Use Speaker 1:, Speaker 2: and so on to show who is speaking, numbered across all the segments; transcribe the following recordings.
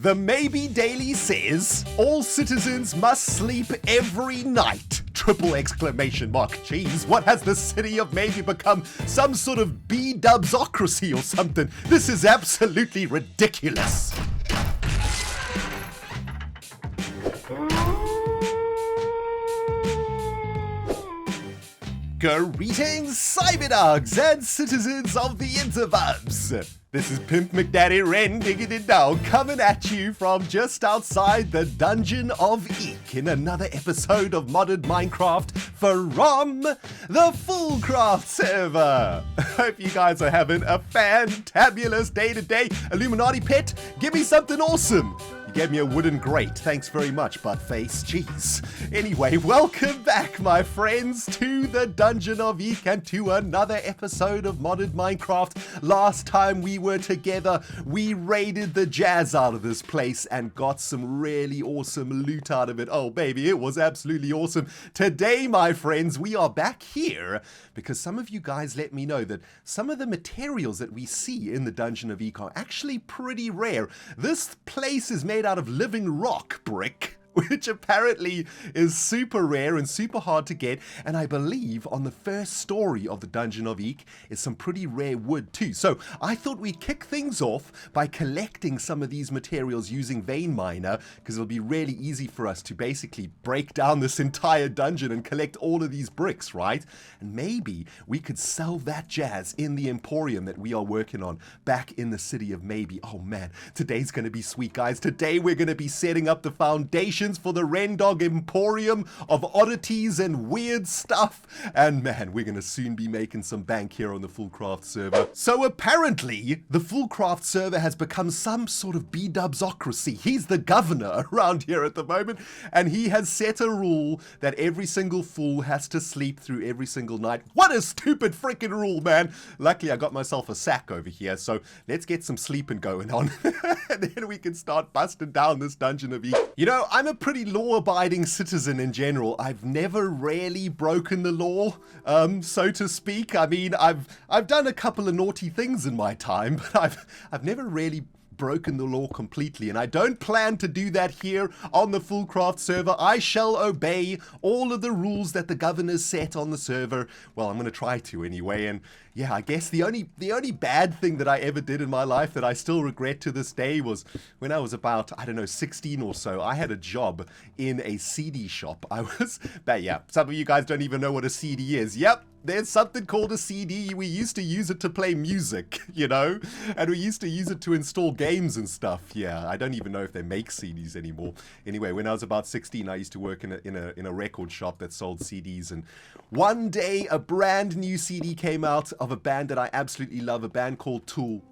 Speaker 1: The Maybe Daily says, all citizens must sleep every night. Triple exclamation mark. Jeez, what has the city of Maybe become? Some sort of B-dubsocracy or something? This is absolutely ridiculous. Greetings, cyberdogs and citizens of the interwebs. This is Pimp McDaddy ReNDoG coming at you from just outside the Dungeon of Eek in another episode of modded Minecraft from the FoolCraft server. Hope you guys are having a fantabulous day today. Illuminati pet, give me something awesome. You gave me a wooden grate. Thanks very much, Buttface. Jeez. Anyway, welcome back, my friends, to the Dungeon of Eek and to another episode of modded Minecraft. Last time we were together, we raided the jazz out of this place and got some really awesome loot out of it. Oh, baby, it was absolutely awesome. Today, my friends, we are back here because some of you guys let me know that some of the materials that we see in the Dungeon of Eek are actually pretty rare. This place is made out of living rock brick, which apparently is super rare and super hard to get, and I believe on the first story of the Dungeon of Eek is some pretty rare wood too. So I thought we'd kick things off by collecting some of these materials using Vein Miner, because it'll be really easy for us to basically break down this entire dungeon and collect all of these bricks, right? And maybe we could sell that jazz in the Emporium that we are working on back in the city of Maybe. Oh man, today's going to be sweet, guys. Today we're going to be setting up the foundation for the ReNDoG Emporium of oddities and weird stuff. And man, we're going to soon be making some bank here on the FoolCraft server. So apparently, the FoolCraft server has become some sort of B-dubsocracy. He's the governor around here at the moment, and he has set a rule that every single fool has to sleep through every single night. What a stupid freaking rule, man. Luckily, I got myself a sack over here, so let's get some sleeping going on. And then we can start busting down this Dungeon of Eek. You know, I'm a pretty law-abiding citizen in general. I've never really broken the law, so to speak. I mean, I've done a couple of naughty things in my time, but I've never really broken the law completely, and I don't plan to do that here on the FoolCraft server. I shall obey all of the rules that the governors set on the server. Well, I'm going to try to anyway, and yeah, I guess the only bad thing that I ever did in my life that I still regret to this day was when I was about, I don't know, 16 or so. I had a job in a CD shop. But yeah, some of you guys don't even know what a CD is. Yep. There's something called a CD. We used to use it to play music, you know, and we used to use it to install games and stuff. Yeah, I don't even know if they make CDs anymore. Anyway, when I was about 16, I used to work in a record shop that sold CDs, and one day a brand new CD came out of a band that I absolutely love, a band called Tool.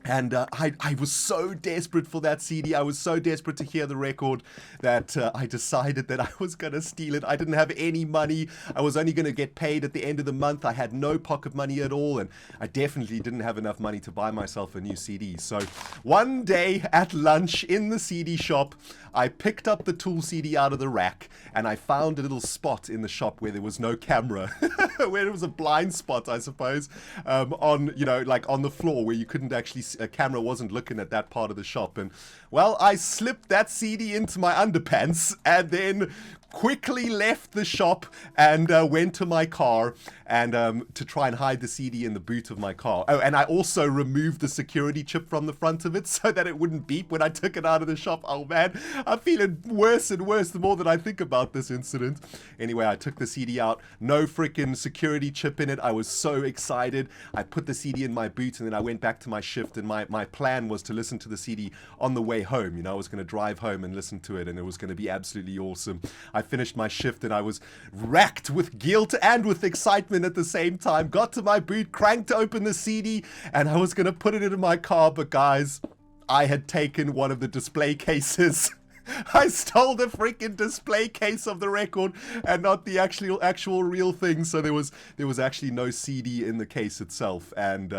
Speaker 1: And I was so desperate for that CD. I was so desperate to hear the record that I decided that I was going to steal it. I didn't have any money. I was only going to get paid at the end of the month. I had no pocket money at all, and I definitely didn't have enough money to buy myself a new CD. So one day at lunch in the CD shop, I picked up the Tool CD out of the rack, and I found a little spot in the shop where there was no camera, where it was a blind spot, I suppose, on, you know, like on the floor where you couldn't actually, a camera wasn't looking at that part of the shop. And well, I slipped that CD into my underpants and then quickly left the shop and went to my car and to try and hide the CD in the boot of my car. Oh, and I also removed the security chip from the front of it so that it wouldn't beep when I took it out of the shop. Oh man, I'm feeling worse and worse the more that I think about this incident. Anyway, I took the CD out, no freaking security chip in it. I was so excited. I put the CD in my boot and then I went back to my shift, and my plan was to listen to the CD on the way home. You know, I was going to drive home and listen to it, and it was going to be absolutely awesome. I finished my shift and I was racked with guilt and with excitement at the same time. Got to my boot, cranked open the CD, and I was going to put it into my car, but guys, I had taken one of the display cases I stole the freaking display case of the record and not the actual real thing. So there was actually no CD in the case itself. And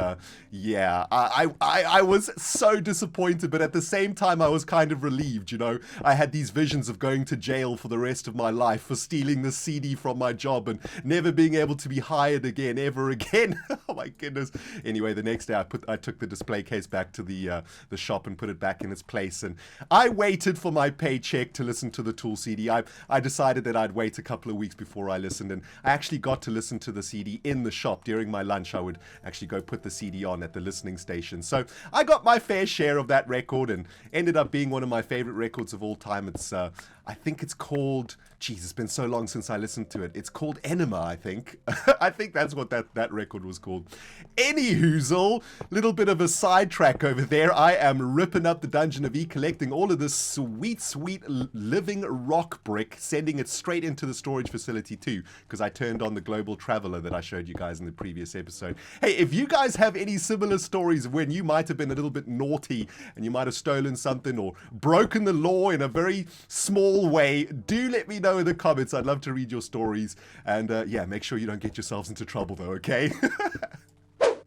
Speaker 1: yeah, I was so disappointed, but at the same time I was kind of relieved. You know, I had these visions of going to jail for the rest of my life for stealing the CD from my job and never being able to be hired again ever again. Oh my goodness. Anyway, the next day I took the display case back to the shop and put it back in its place, and I waited for my paycheck to listen to the Tool CD. I decided that I'd wait a couple of weeks before I listened, and I actually got to listen to the CD in the shop. During my lunch, I would actually go put the CD on at the listening station. So I got my fair share of that record and ended up being one of my favorite records of all time. It's I think it's called, geez, it's been so long since I listened to it. It's called Enema, I think. I think that's what that record was called. Anyhoozle, little bit of a sidetrack over there. I am ripping up the Dungeon of Eek, collecting all of this sweet, sweet living rock brick, sending it straight into the storage facility too, because I turned on the Global Traveler that I showed you guys in the previous episode. Hey, if you guys have any similar stories of when you might have been a little bit naughty and you might have stolen something or broken the law in a very small way, do let me know in the comments. I'd love to read your stories, and yeah, make sure you don't get yourselves into trouble though, okay?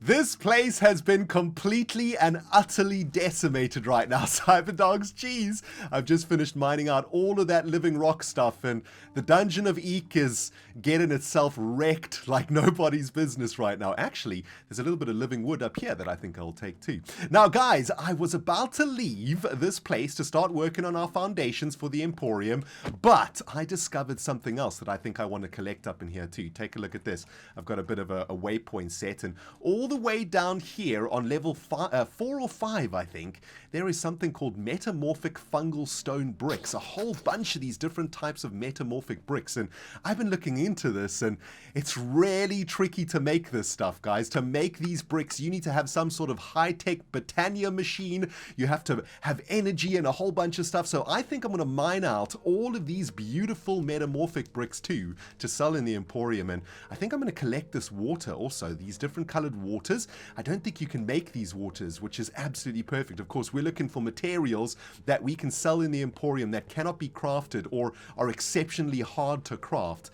Speaker 1: This place has been completely and utterly decimated right now, Cyberdogs. Jeez, I've just finished mining out all of that living rock stuff, and the Dungeon of Eek is getting itself wrecked like nobody's business right now. Actually, there's a little bit of living wood up here that I think I'll take too. Now, guys, I was about to leave this place to start working on our foundations for the Emporium, but I discovered something else that I think I want to collect up in here too. Take a look at this. I've got a bit of a waypoint set, and all the way down here on level 4 or 5, I think, there is something called metamorphic fungal stone bricks. A whole bunch of these different types of metamorphic bricks, and I've been looking into this, and it's really tricky to make this stuff, guys. To make these bricks, you need to have some sort of high-tech Botania machine. You have to have energy and a whole bunch of stuff. So I think I'm going to mine out all of these beautiful metamorphic bricks too to sell in the Emporium, and I think I'm going to collect this water also, these different colored waters. I don't think you can make these waters, which is absolutely perfect. Of course, we're looking for materials that we can sell in the Emporium that cannot be crafted or are exceptionally hard to craft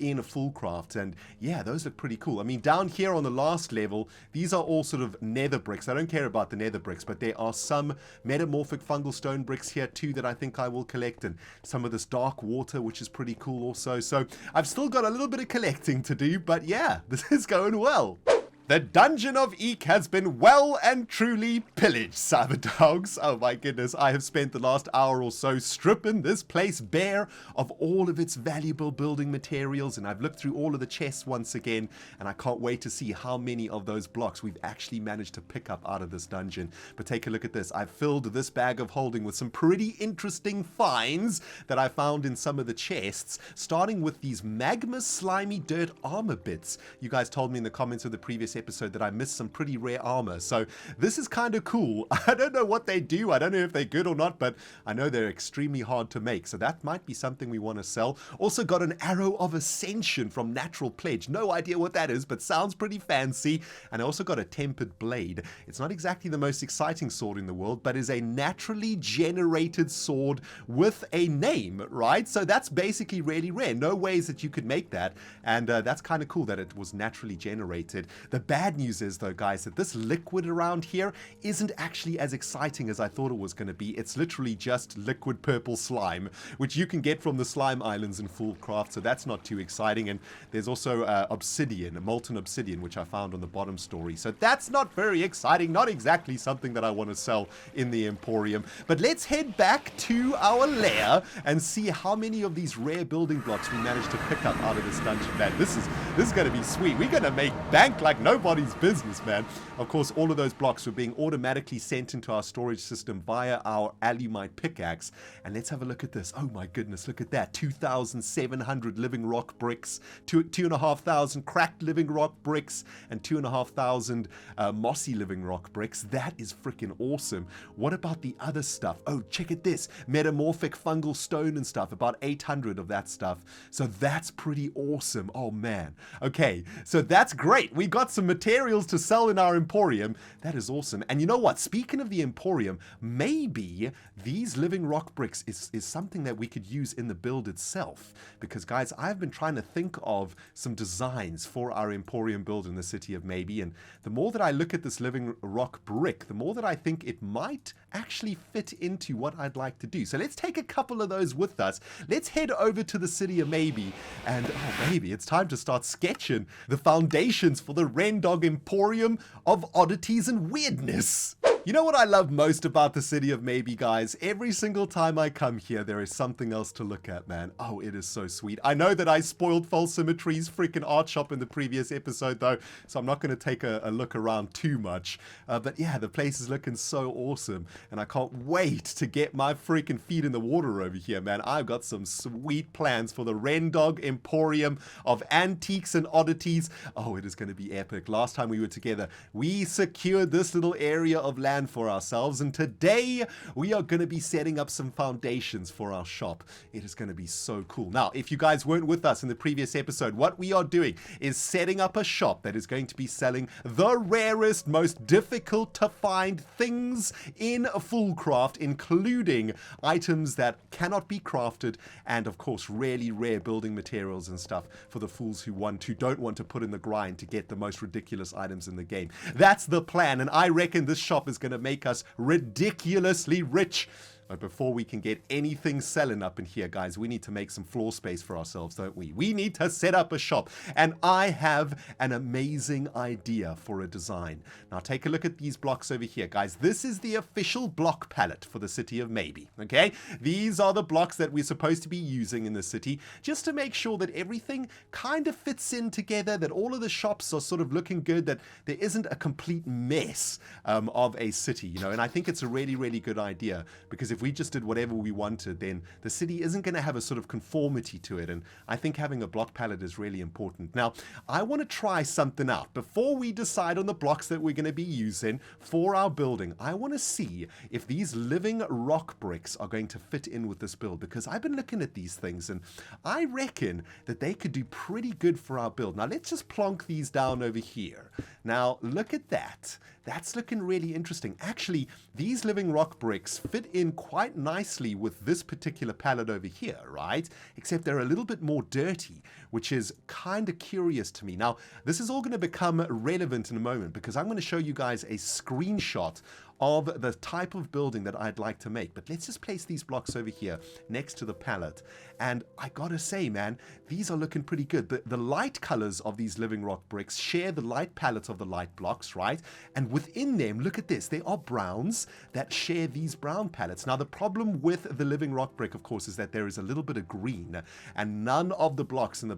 Speaker 1: in a FoolCraft. And yeah, those look pretty cool. I mean, down here on the last level, these are all sort of nether bricks. I don't care about the nether bricks, but there are some metamorphic fungal stone bricks here too that I think I will collect, and some of this dark water, which is pretty cool also. So I've still got a little bit of collecting to do, but yeah, this is going well. The Dungeon of Eek has been well and truly pillaged, Cyberdogs. Oh my goodness, I have spent the last hour or so stripping this place bare of all of its valuable building materials, and I've looked through all of the chests once again, and I can't wait to see how many of those blocks we've actually managed to pick up out of this dungeon. But take a look at this. I've filled this bag of holding with some pretty interesting finds that I found in some of the chests, starting with these magma slimy dirt armor bits. You guys told me in the comments of the previous episode that I missed some pretty rare armor, so this is kind of cool. I don't know what they do, I don't know if they're good or not, but I know they're extremely hard to make, so that might be something we want to sell. Also got an Arrow of Ascension from Natural Pledge. No idea what that is, but sounds pretty fancy. And I also got a Tempered Blade. It's not exactly the most exciting sword in the world, but is a naturally generated sword with a name, right? So that's basically really rare. No ways that you could make that, and that's kind of cool that it was naturally generated. The bad news is, though, guys, that this liquid around here isn't actually as exciting as I thought it was going to be. It's literally just liquid purple slime, which you can get from the slime islands in FoolCraft, so that's not too exciting. And there's also obsidian, molten obsidian, which I found on the bottom story, so that's not very exciting, not exactly something that I want to sell in the Emporium. But let's head back to our lair and see how many of these rare building blocks we managed to pick up out of this dungeon. Man, this is going to be sweet. We're going to make bank like nobody's business, man. Of course, all of those blocks were being automatically sent into our storage system via our alumite pickaxe. And let's have a look at this. Oh my goodness, look at that. 2,700 living rock bricks, 2,500 cracked living rock bricks, and 2,500 mossy living rock bricks. That is freaking awesome. What about the other stuff? Oh, check it this. Metamorphic fungal stone and stuff. About 800 of that stuff. So that's pretty awesome. Oh man. Okay, so that's great. We got some some materials to sell in our Emporium. That is awesome. And you know what? Speaking of the Emporium, maybe these living rock bricks is something that we could use in the build itself. Because, guys, I've been trying to think of some designs for our Emporium build in the city of Maybe. And the more that I look at this living rock brick, the more that I think it might actually fit into what I'd like to do. So let's take a couple of those with us. Let's head over to the city of Maybe. And, oh, baby, it's time to start sketching the foundations for the ReNDoG Emporium of Oddities and Weirdness. You know what I love most about the city of Maybe, guys? Every single time I come here, there is something else to look at, man. Oh, it is so sweet. I know that I spoiled False Symmetry's freaking art shop in the previous episode, though, so I'm not going to take a look around too much. But yeah, the place is looking so awesome, and I can't wait to get my freaking feet in the water over here, man. I've got some sweet plans for the ReNDoG Emporium of Antiques and Oddities. Oh, it is going to be epic. Last time we were together, we secured this little area of land for ourselves, and today we are going to be setting up some foundations for our shop. It is going to be so cool. Now, if you guys weren't with us in the previous episode, what we are doing is setting up a shop that is going to be selling the rarest, most difficult to find things in FoolCraft, including items that cannot be crafted, and of course really rare building materials and stuff for the fools who don't want to put in the grind to get the most ridiculous items in the game. That's the plan, and I reckon this shop is going to make us ridiculously rich. But before we can get anything selling up in here, guys, we need to make some floor space for ourselves, don't we? We need to set up a shop. And I have an amazing idea for a design. Now, take a look at these blocks over here, guys. This is the official block palette for the city of Maybe, okay? These are the blocks that we're supposed to be using in the city, just to make sure that everything kind of fits in together, that all of the shops are sort of looking good, that there isn't a complete mess of a city, you know? And I think it's a really, really good idea, because if we just did whatever we wanted, then the city isn't going to have a sort of conformity to it, and I think having a block palette is really important. Now, I want to try something out. Before we decide on the blocks that we're going to be using for our building, I want to see if these living rock bricks are going to fit in with this build, because I've been looking at these things, and I reckon that they could do pretty good for our build. Now, let's just plonk these down over here. Now, look at that. That's looking really interesting. Actually, these living rock bricks fit in quite nicely with this particular palette over here, right? Except they're a little bit more dirty, which is kind of curious to me. Now, this is all going to become relevant in a moment, because I'm going to show you guys a screenshot of the type of building that I'd like to make. But let's just place these blocks over here next to the palette. And I gotta say, man, these are looking pretty good. The light colors of these living rock bricks share the light palette of the light blocks, right? And within them, look at this, there are browns that share these brown palettes. Now, the problem with the living rock brick, of course, is that there is a little bit of green, and none of the blocks in the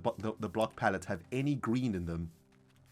Speaker 1: block palette have any green in them,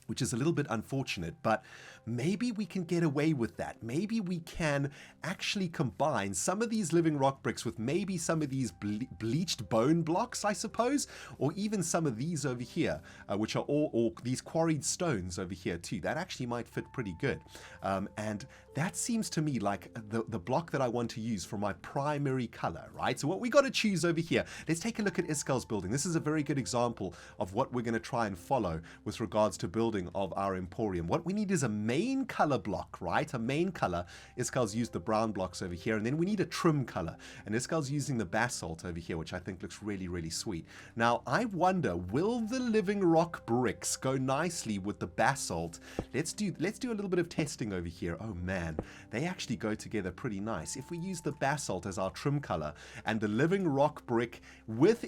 Speaker 1: which is a little bit unfortunate, but maybe we can get away with that. Maybe we can actually combine some of these living rock bricks with maybe some of these bleached bone blocks, I suppose, or even some of these over here, which are all these quarried stones over here too. That actually might fit pretty good. And that seems to me like the block that I want to use for my primary color, right? So what we got to choose over here, let's take a look at Iskal's building. This is a very good example of what we're going to try and follow with regards to building of our Emporium. What we need is a main color block, right? A main color. Iskal's used the brown blocks over here, and then we need a trim color. And Iskal's using the basalt over here, which I think looks really, really sweet. Now, I wonder, will the living rock bricks go nicely with the basalt? Let's do a little bit of testing over here. Oh man, they actually go together pretty nice. If we use the basalt as our trim color and the living rock brick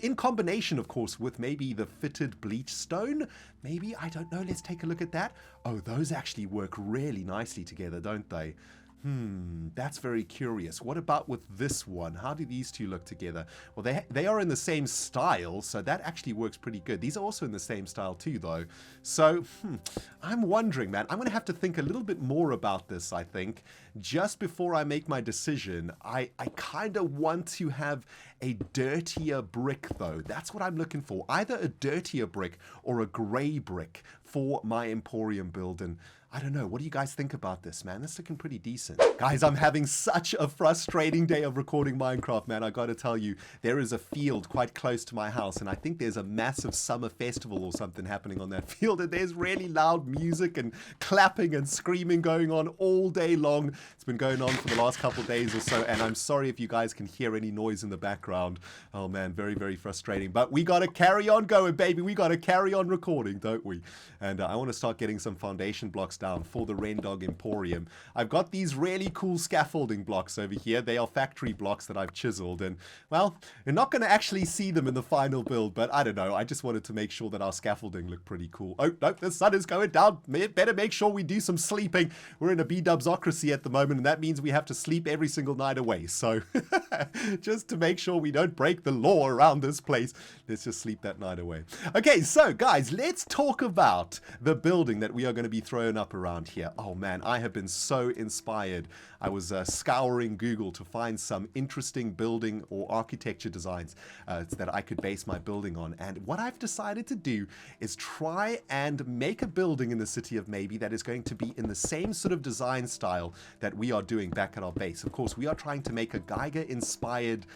Speaker 1: in combination, of course, with maybe the fitted bleach stone, maybe, I don't know, let's take a look at that. Oh, those actually work really nicely together, don't they? That's very curious. What about with this one? How do these two look together? Well, they are in the same style, so that actually works pretty good. These are also in the same style too, though. So, I'm wondering, man. I'm going to have to think a little bit more about this, I think. Just before I make my decision, I kind of want to have a dirtier brick, though. That's what I'm looking for. Either a dirtier brick or a gray brick for my Emporium build, and I don't know. What do you guys think about this, man? This is looking pretty decent. Guys, I'm having such a frustrating day of recording Minecraft, man. I gotta tell you, there is a field quite close to my house, and I think there's a massive summer festival or something happening on that field, and there's really loud music and clapping and screaming going on all day long. It's been going on for the last couple of days or so, and I'm sorry if you guys can hear any noise in the background. Oh man, very, very frustrating. But we gotta carry on going, baby. We gotta carry on recording, don't we? And I want to start getting some foundation blocks down for the ReNDoG Emporium. I've got these really cool scaffolding blocks over here. They are factory blocks that I've chiseled, and well, you're not going to actually see them in the final build, but I don't know. I just wanted to make sure that our scaffolding looked pretty cool. Oh, no, the sun is going down. Better make sure we do some sleeping. We're in a B-dubsocracy at the moment, and that means we have to sleep every single night away. So just to make sure we don't break the law around this place, let's just sleep that night away. Okay, so guys, let's talk about the building that we are going to be throwing up around here. Oh man, I have been so inspired. I was scouring Google to find some interesting building or architecture designs that I could base my building on. And what I've decided to do is try and make a building in the city of Maybe that is going to be in the same sort of design style that we are doing back at our base. Of course, we are trying to make a Geiger-inspired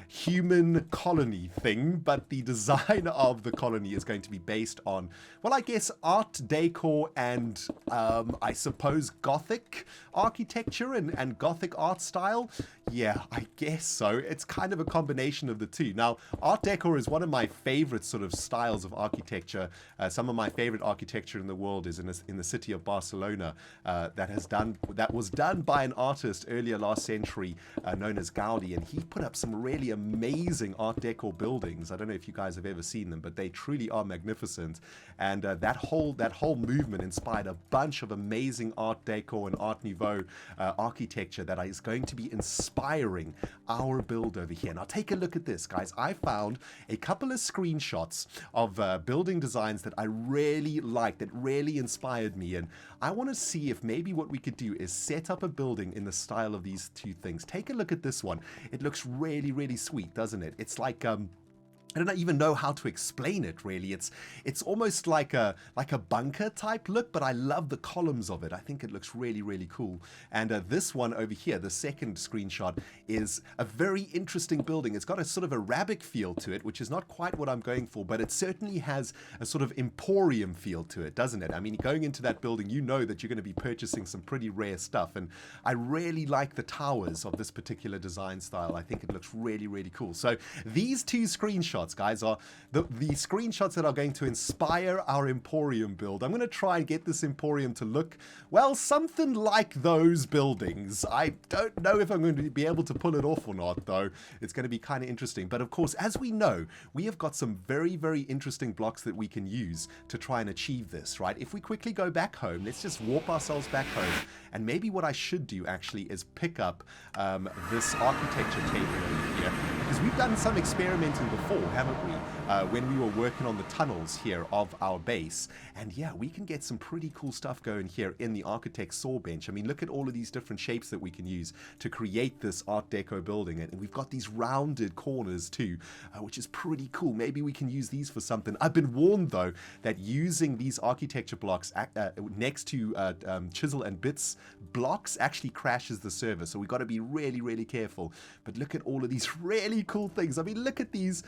Speaker 1: human colony thing, but the design of the colony is going to be based on, well, I guess art decor and I suppose Gothic architecture and Gothic art style. Yeah, I guess so. It's kind of a combination of the two. Now, art decor is one of my favorite sort of styles of architecture. Some of my favorite architecture in the world is in the city of Barcelona that was done by an artist earlier last century known as Scalda, and he put up some really amazing art deco buildings. I don't know if you guys have ever seen them, but they truly are magnificent. And that whole movement inspired a bunch of amazing art deco and art nouveau architecture that is going to be inspiring our build over here. Now take a look at this, guys. I found a couple of screenshots of building designs that I really liked, that really inspired me, and I want to see if maybe what we could do is set up a building in the style of these two things. Take a look at this one. It looks really, really sweet, doesn't it? It's like I don't even know how to explain it, really. It's almost like a bunker type look, but I love the columns of it. I think it looks really, really cool. And this one over here, the second screenshot, is a very interesting building. It's got a sort of Arabic feel to it, which is not quite what I'm going for, but it certainly has a sort of Emporium feel to it, doesn't it? I mean, going into that building, you know that you're going to be purchasing some pretty rare stuff, and I really like the towers of this particular design style. I think it looks really, really cool. So these two screenshots, guys, are the screenshots that are going to inspire our Emporium build. I'm going to try and get this Emporium to look, well, something like those buildings. I don't know if I'm going to be able to pull it off or not, though. It's going to be kind of interesting. But of course, as we know, we have got some very, very interesting blocks that we can use to try and achieve this, right? If we quickly go back home, let's just warp ourselves back home. And maybe what I should do, actually, is pick up this architecture table over here, because we've done some experimenting before, haven't we? When we were working on the tunnels here of our base. And yeah, we can get some pretty cool stuff going here in the architect's saw bench. I mean, look at all of these different shapes that we can use to create this art deco building. And we've got these rounded corners too, which is pretty cool. Maybe we can use these for something. I've been warned, though, that using these architecture blocks next to chisel and bits blocks actually crashes the server. So we've got to be really, really careful. But look at all of these really cool things. I mean, look at these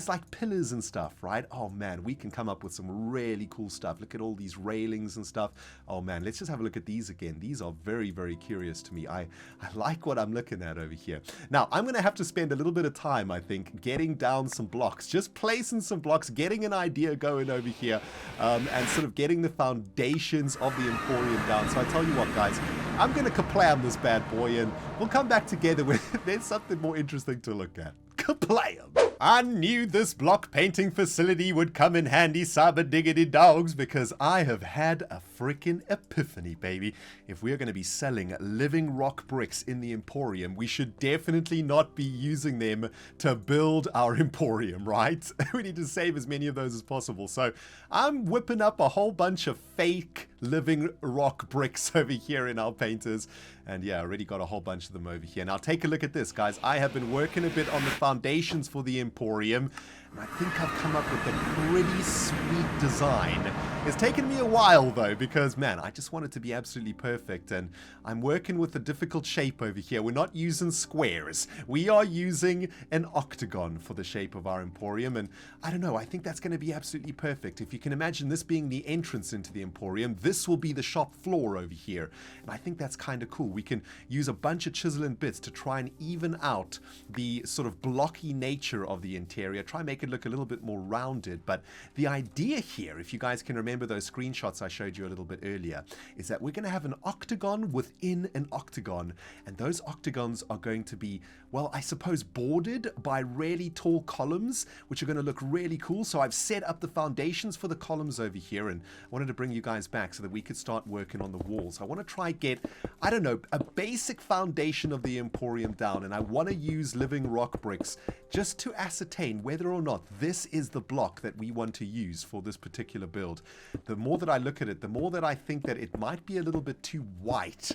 Speaker 1: like pillars and stuff, right? Oh man, we can come up with some really cool stuff. Look at all these railings and stuff. Oh man, let's just have a look at these again. These are very, very curious to me. I like what I'm looking at over here. Now, I'm going to have to spend a little bit of time, I think, getting down some blocks, just placing some blocks, getting an idea going over here, and sort of getting the foundations of the Emporium down. So I tell you what, guys, I'm going to kaplam this bad boy, and we'll come back together when there's something more interesting to look at. Kaplam! I knew this block painting facility would come in handy, cyber diggity dogs, because I have had a freaking epiphany, baby. If we're going to be selling living rock bricks in the Emporium, we should definitely not be using them to build our Emporium, right? We need to save as many of those as possible. So I'm whipping up a whole bunch of fake living rock bricks over here in our painters. And yeah, I already got a whole bunch of them over here. Now take a look at this, guys. I have been working a bit on the foundations for the Emporium. I think I've come up with a pretty sweet design. It's taken me a while though, because man, I just want it to be absolutely perfect, and I'm working with a difficult shape over here. We're not using squares. We are using an octagon for the shape of our Emporium, and I don't know, I think that's going to be absolutely perfect. If you can imagine this being the entrance into the Emporium, this will be the shop floor over here, and I think that's kind of cool. We can use a bunch of chisel and bits to try and even out the sort of blocky nature of the interior, try and make it look a little bit more rounded. But the idea here, if you guys can remember those screenshots I showed you a little bit earlier, is that we're going to have an octagon within an octagon, and those octagons are going to be, well, I suppose bordered by really tall columns, which are going to look really cool. So I've set up the foundations for the columns over here, and I wanted to bring you guys back so that we could start working on the walls. I want to try get, I don't know, a basic foundation of the Emporium down, and I want to use living rock bricks just to ascertain whether or not this is the block that we want to use for this particular build. The more that I look at it, the more that I think that it might be a little bit too white.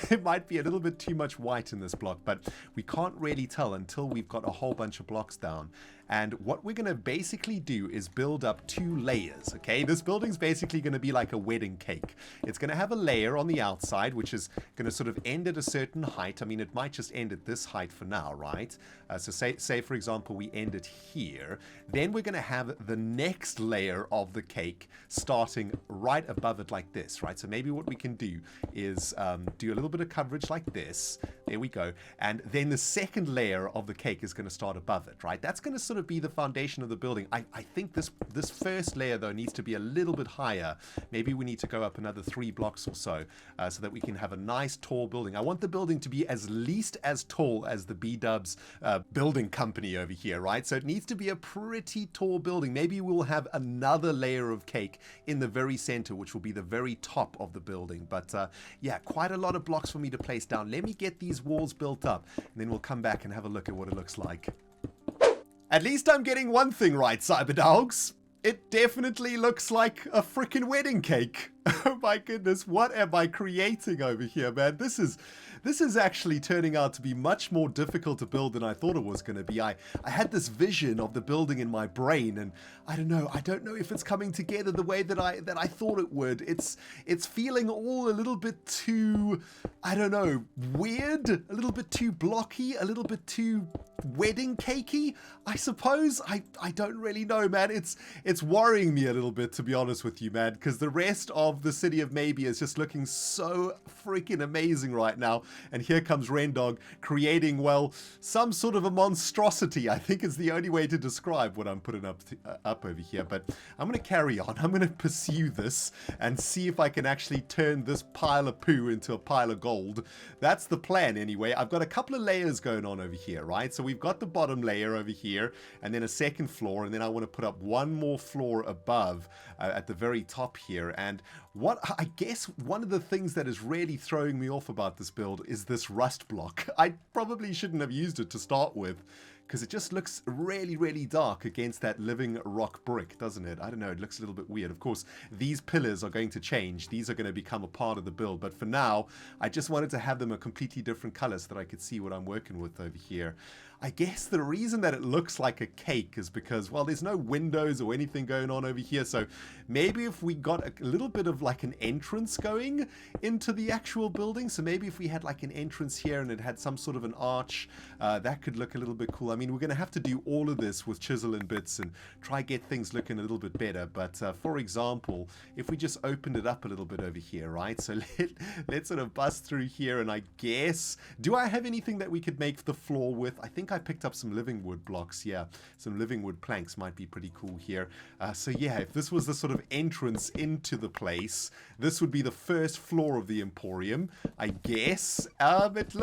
Speaker 1: It might be a little bit too much white in this block, but we can't really tell until we've got a whole bunch of blocks down. And what we're going to basically do is build up 2 layers, okay? This building's basically going to be like a wedding cake. It's going to have a layer on the outside, which is going to sort of end at a certain height. I mean, it might just end at this height for now, right? So say, for example, we end it here. Then we're going to have the next layer of the cake starting right above it like this, right? So maybe what we can do is do a little bit of coverage like this. There we go. And then the second layer of the cake is going to start above it, right? That's going to sort of be the foundation of the building. I think this first layer though needs to be a little bit higher. Maybe we need to go up another 3 blocks or so, so that we can have a nice tall building. I want the building to be as least as tall as the B-Dubs building company over here, right? So it needs to be a pretty tall building. Maybe we'll have another layer of cake in the very center, which will be the very top of the building. But yeah, quite a lot of blocks for me to place down. Let me get these walls built up, and then we'll come back and have a look at what it looks like. At least I'm getting one thing right, Cyberdogs. It definitely looks like a freaking wedding cake. Oh my goodness, what am I creating over here, man? This is actually turning out to be much more difficult to build than I thought it was going to be. I had this vision of the building in my brain, and I don't know if it's coming together the way that I thought it would. It's feeling all a little bit too, I don't know, weird, a little bit too blocky, a little bit too wedding cakey, I suppose. I don't really know, man. It's worrying me a little bit, to be honest with you, man, because the rest of the city of Maybe is just looking so freaking amazing right now. And here comes ReNDoG creating, well, some sort of a monstrosity. I think is the only way to describe what I'm putting up over here. But I'm going to carry on. I'm going to pursue this and see if I can actually turn this pile of poo into a pile of gold. That's the plan anyway. I've got a couple of layers going on over here, right? So we've got the bottom layer over here, and then a second floor, and then I want to put up one more floor above at the very top here. And what I guess one of the things that is really throwing me off about this build is this rust block. I probably shouldn't have used it to start with, because it just looks really, really dark against that living rock brick, doesn't it? I don't know, it looks a little bit weird. Of course, these pillars are going to change. These are going to become a part of the build. But for now, I just wanted to have them a completely different color so that I could see what I'm working with over here. I guess the reason that it looks like a cake is because, well, there's no windows or anything going on over here. So maybe if we got a little bit of like an entrance going into the actual building. So maybe if we had like an entrance here and it had some sort of an arch, that could look a little bit cool. I mean, we're going to have to do all of this with chisel and bits and try get things looking a little bit better. But for example, if we just opened it up a little bit over here, right? So let's sort of bust through here, and I guess, do I have anything that we could make the floor with? I think I picked up some living wood blocks. Yeah, some living wood planks might be pretty cool here. So yeah, if this was the sort of entrance into the place, this would be the first floor of the Emporium, I guess. It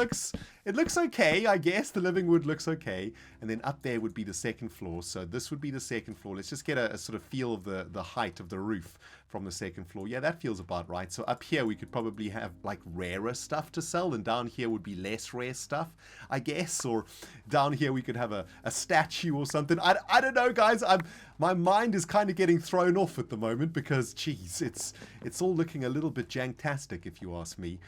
Speaker 1: looks okay, I guess. The living wood looks okay. And then up there would be the second floor. So this would be the second floor. Let's just get a sort of feel of the height of the roof from the second floor. Yeah, that feels about right. So up here we could probably have like rarer stuff to sell, and down here would be less rare stuff, I guess. Or down here we could have a statue or something. I don't know, guys. My mind is kind of getting thrown off at the moment because, geez, it's all looking a little bit janktastic, if you ask me.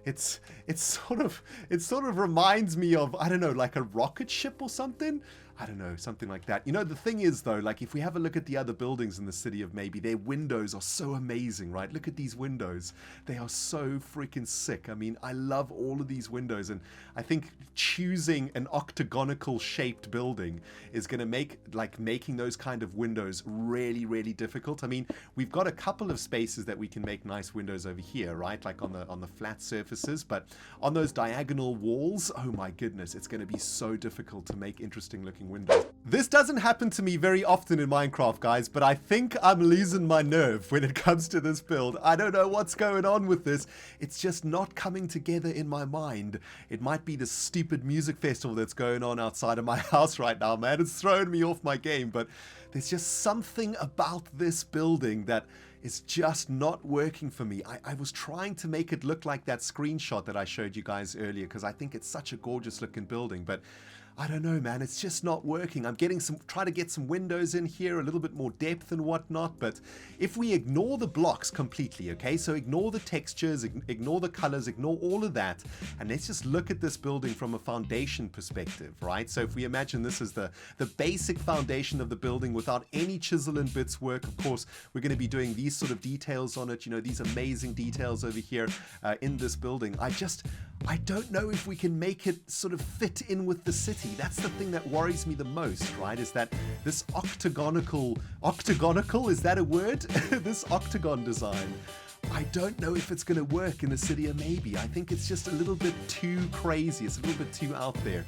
Speaker 1: It sort of reminds me of, I don't know, like a rocket ship or something. I don't know, something like that. You know, the thing is, though, like, if we have a look at the other buildings in the city of maybe, their windows are so amazing, right? Look at these windows. They are so freaking sick. I mean, I love all of these windows, and I think choosing an octagonal shaped building is going to make, like, making those kind of windows really, really difficult. I mean, we've got a couple of spaces that we can make nice windows over here, right? Like on the flat surfaces, but on those diagonal walls, oh my goodness, it's going to be so difficult to make interesting looking windows. This doesn't happen to me very often in Minecraft, guys, but I think I'm losing my nerve when it comes to this build. I don't know what's going on with this. It's just not coming together in my mind. It might be the stupid music festival that's going on outside of my house right now, man. It's throwing me off my game, but there's just something about this building that is just not working for me. I was trying to make it look like that screenshot that I showed you guys earlier because I think it's such a gorgeous looking building, but I don't know, man, it's just not working. I'm trying to get some windows in here, a little bit more depth and whatnot, but if we ignore the blocks completely, okay, so ignore the textures, ignore the colors, ignore all of that, and let's just look at this building from a foundation perspective, right? So if we imagine this is the basic foundation of the building without any chisel and bits work, of course, we're going to be doing these sort of details on it, you know, these amazing details over here in this building. I don't know if we can make it sort of fit in with the city. That's the thing that worries me the most, right? Is that this octagonal, is that a word? This octagon design. I don't know if it's going to work in the city or maybe. I think it's just a little bit too crazy. It's a little bit too out there.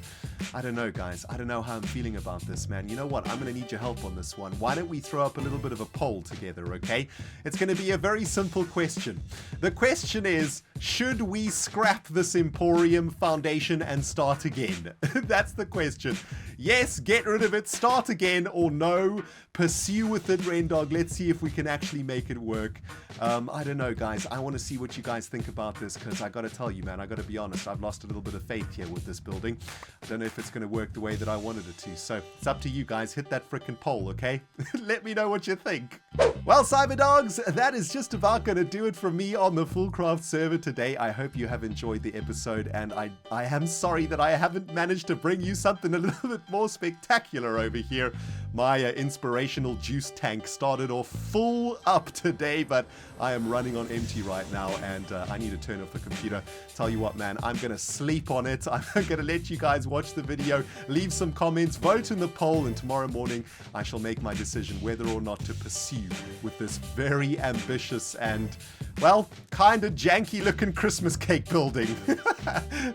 Speaker 1: I don't know, guys. I don't know how I'm feeling about this, man. You know what? I'm going to need your help on this one. Why don't we throw up a little bit of a poll together, okay? It's going to be a very simple question. The question is, should we scrap this Emporium foundation and start again? That's the question. Yes, get rid of it, start again, or no, pursue with it, ReNDoG. Let's see if we can actually make it work. I don't know, guys. I want to see what you guys think about this, because I got to tell you, man, I got to be honest, I've lost a little bit of faith here with this building. I don't know if it's going to work the way that I wanted it to, so it's up to you guys. Hit that frickin' poll, okay? Let me know what you think. Well, Cyberdogs, that is just about going to do it from me on the FoolCraft server today. I hope you have enjoyed the episode, and I am sorry that I haven't managed to bring you something a little bit more spectacular over here. My inspirational juice tank started off full up today, but I am running on empty right now, and I need to turn off the computer. Tell you what, man, I'm going to sleep on it. I'm going to let you guys watch the video, leave some comments, vote in the poll, and tomorrow morning I shall make my decision whether or not to pursue with this very ambitious and, well, kind of janky looking Christmas cake building.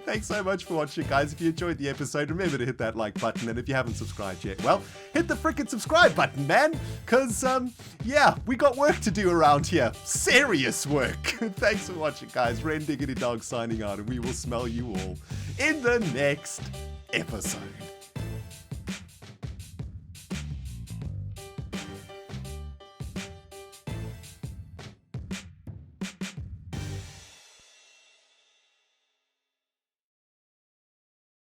Speaker 1: Thanks so much for watching, guys. If you enjoyed the episode, remember to hit that like button, and if you haven't subscribed yet, well, hit the frickin' subscribe button, man, because yeah, we got work to do around here. Serious work. Thanks for watching, guys. ReNDoG signing out, and we will smell you all in the next episode.